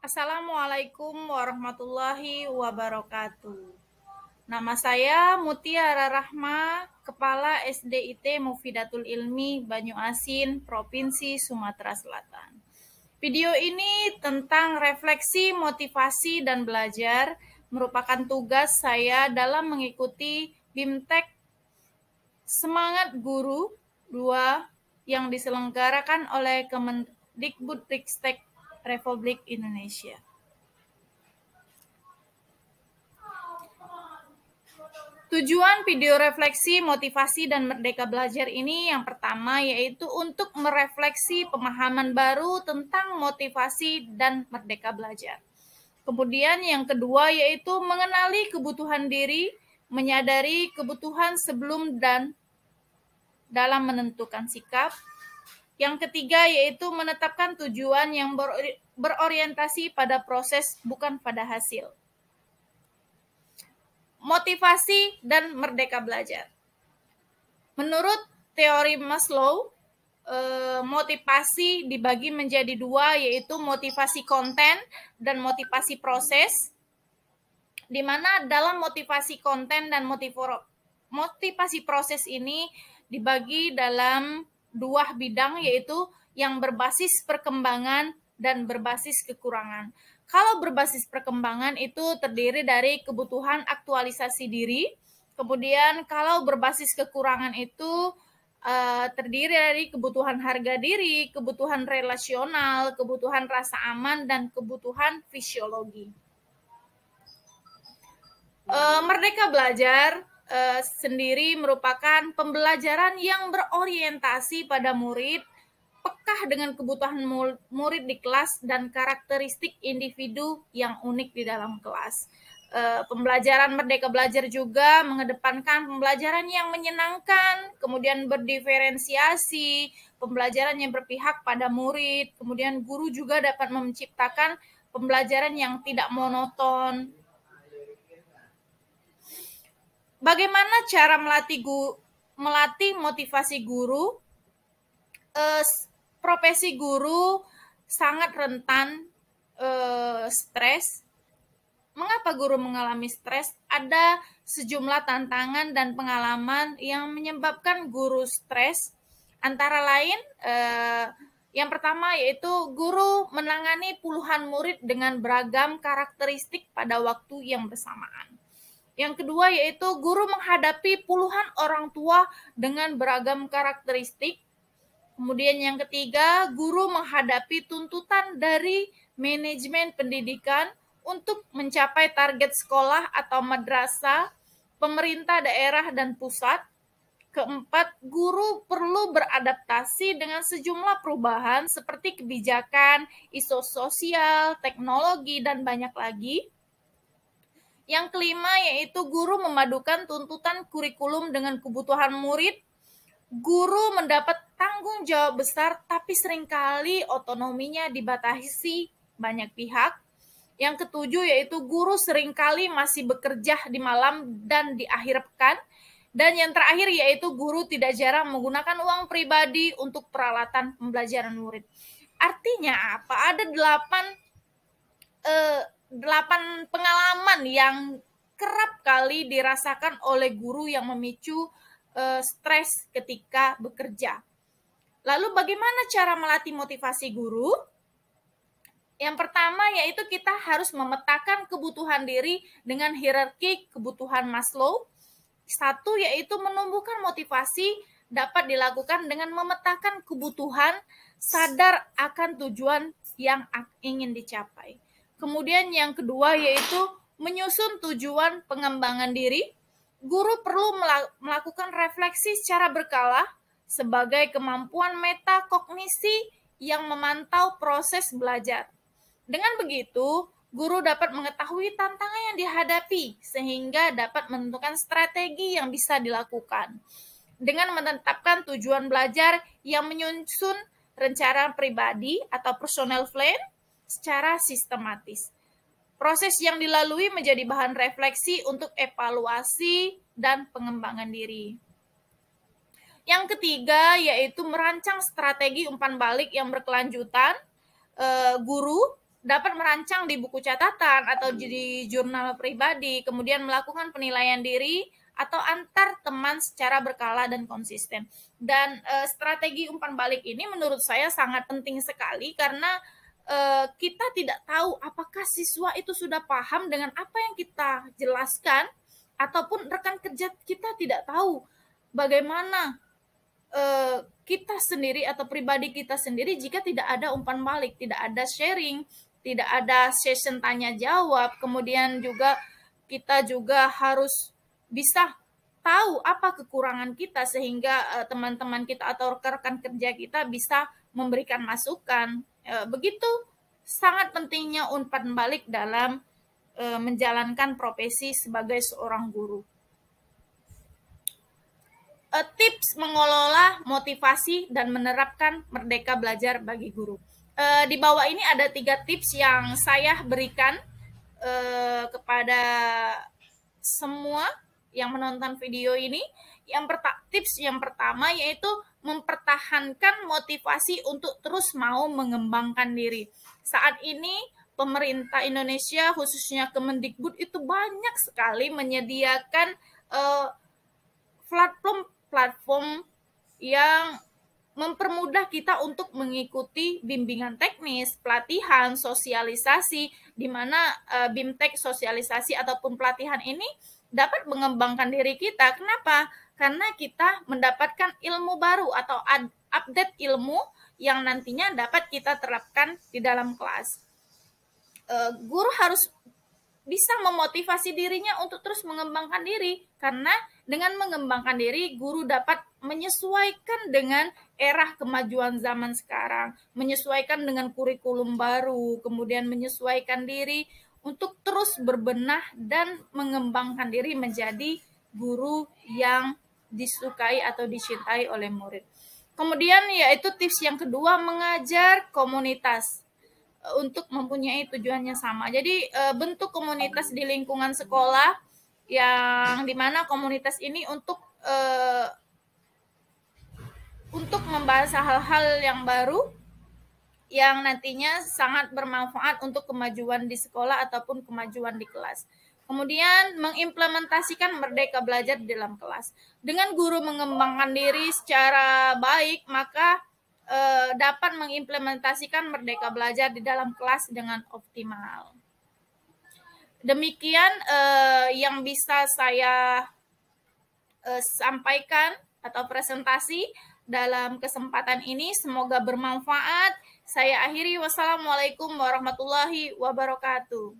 Assalamualaikum warahmatullahi wabarakatuh. Nama saya Mutiara Rahma, Kepala SDIT Mufidatul Ilmi Banyuasin, Provinsi Sumatera Selatan. Video ini tentang refleksi, motivasi, dan belajar merupakan tugas saya dalam mengikuti BIMTEK Semangat Guru 2 yang diselenggarakan oleh Kemendikbudristek Republik Indonesia. Tujuan video refleksi, motivasi, dan merdeka belajar ini yang pertama yaitu untuk merefleksi pemahaman baru tentang motivasi dan merdeka belajar. Kemudian yang kedua yaitu mengenali kebutuhan diri, menyadari kebutuhan sebelum dan dalam menentukan sikap. Yang ketiga yaitu menetapkan tujuan yang berorientasi pada proses bukan pada hasil. Motivasi dan merdeka belajar. Menurut teori Maslow, motivasi dibagi menjadi dua, yaitu motivasi konten dan motivasi proses, di mana dalam motivasi konten dan motivasi proses ini dibagi dalam dua bidang, yaitu yang berbasis perkembangan dan berbasis kekurangan. Kalau berbasis perkembangan itu terdiri dari kebutuhan aktualisasi diri, kemudian kalau berbasis kekurangan itu terdiri dari kebutuhan harga diri, kebutuhan relasional, kebutuhan rasa aman, dan kebutuhan fisiologi. Merdeka belajar sendiri merupakan pembelajaran yang berorientasi pada murid, pekah dengan kebutuhan murid di kelas, dan karakteristik individu yang unik di dalam kelas. Pembelajaran merdeka belajar juga mengedepankan pembelajaran yang menyenangkan, kemudian berdiferensiasi, pembelajaran yang berpihak pada murid, kemudian guru juga dapat menciptakan pembelajaran yang tidak monoton. Bagaimana cara melatih motivasi guru? Profesi guru sangat rentan stres. Mengapa guru mengalami stres? Ada sejumlah tantangan dan pengalaman yang menyebabkan guru stres. Antara lain, yang pertama yaitu guru menangani puluhan murid dengan beragam karakteristik pada waktu yang bersamaan. Yang kedua yaitu guru menghadapi puluhan orang tua dengan beragam karakteristik. Kemudian yang ketiga, guru menghadapi tuntutan dari manajemen pendidikan untuk mencapai target sekolah atau madrasah, pemerintah daerah dan pusat. Keempat, guru perlu beradaptasi dengan sejumlah perubahan seperti kebijakan, isu sosial, teknologi, dan banyak lagi. Yang kelima yaitu guru memadukan tuntutan kurikulum dengan kebutuhan murid. Guru mendapat tanggung jawab besar, tapi seringkali otonominya dibatasi banyak pihak. Yang ketujuh yaitu guru seringkali masih bekerja di malam dan di akhir pekan. Dan yang terakhir yaitu guru tidak jarang menggunakan uang pribadi untuk peralatan pembelajaran murid. Artinya apa? Ada 8 pengalaman yang kerap kali dirasakan oleh guru yang memicu stres ketika bekerja. Lalu bagaimana cara melatih motivasi guru? Yang pertama yaitu kita harus memetakan kebutuhan diri dengan hierarki kebutuhan Maslow. Satu yaitu menumbuhkan motivasi dapat dilakukan dengan memetakan kebutuhan, sadar akan tujuan yang ingin dicapai. Kemudian yang kedua yaitu menyusun tujuan pengembangan diri. Guru perlu melakukan refleksi secara berkala sebagai kemampuan metakognisi yang memantau proses belajar. Dengan begitu, guru dapat mengetahui tantangan yang dihadapi sehingga dapat menentukan strategi yang bisa dilakukan. Dengan menetapkan tujuan belajar yang menyusun rencana pribadi atau personal plan secara sistematis. Proses yang dilalui menjadi bahan refleksi untuk evaluasi dan pengembangan diri. Yang ketiga yaitu merancang strategi umpan balik yang berkelanjutan. Guru dapat merancang di buku catatan atau di jurnal pribadi, kemudian melakukan penilaian diri atau antar teman secara berkala dan konsisten. Dan strategi umpan balik ini menurut saya sangat penting sekali karena kita tidak tahu apakah siswa itu sudah paham dengan apa yang kita jelaskan, ataupun rekan kerja kita tidak tahu bagaimana kita sendiri atau pribadi kita sendiri jika tidak ada umpan balik, tidak ada sharing, tidak ada session tanya jawab, kemudian juga kita juga harus bisa tahu apa kekurangan kita sehingga teman-teman kita atau rekan kerja kita bisa memberikan masukan. Begitu sangat pentingnya umpan balik dalam menjalankan profesi sebagai seorang guru. Tips mengelola motivasi dan menerapkan merdeka belajar bagi guru. Di bawah ini ada 3 tips yang saya berikan kepada semua yang menonton video ini. Tips yang pertama yaitu mempertahankan motivasi untuk terus mau mengembangkan diri. Saat ini pemerintah Indonesia khususnya Kemendikbud itu banyak sekali menyediakan platform yang mempermudah kita untuk mengikuti bimbingan teknis, pelatihan, sosialisasi, di mana BIMTEK sosialisasi ataupun pelatihan ini dapat mengembangkan diri kita. Kenapa? Karena kita mendapatkan ilmu baru atau update ilmu yang nantinya dapat kita terapkan di dalam kelas. Guru harus bisa memotivasi dirinya untuk terus mengembangkan diri, karena dengan mengembangkan diri, guru dapat menyesuaikan dengan era kemajuan zaman sekarang, menyesuaikan dengan kurikulum baru, kemudian menyesuaikan diri untuk terus berbenah dan mengembangkan diri menjadi guru yang disukai atau dicintai oleh murid. Kemudian yaitu tips yang kedua, mengajar komunitas untuk mempunyai tujuannya sama. Jadi bentuk komunitas di lingkungan sekolah yang dimana komunitas ini untuk membahas hal-hal yang baru yang nantinya sangat bermanfaat untuk kemajuan di sekolah ataupun kemajuan di kelas. Kemudian mengimplementasikan merdeka belajar di dalam kelas. Dengan guru mengembangkan diri secara baik, maka dapat mengimplementasikan merdeka belajar di dalam kelas dengan optimal. Demikian yang bisa saya sampaikan atau presentasi dalam kesempatan ini. Semoga bermanfaat. Saya akhiri. Wassalamualaikum warahmatullahi wabarakatuh.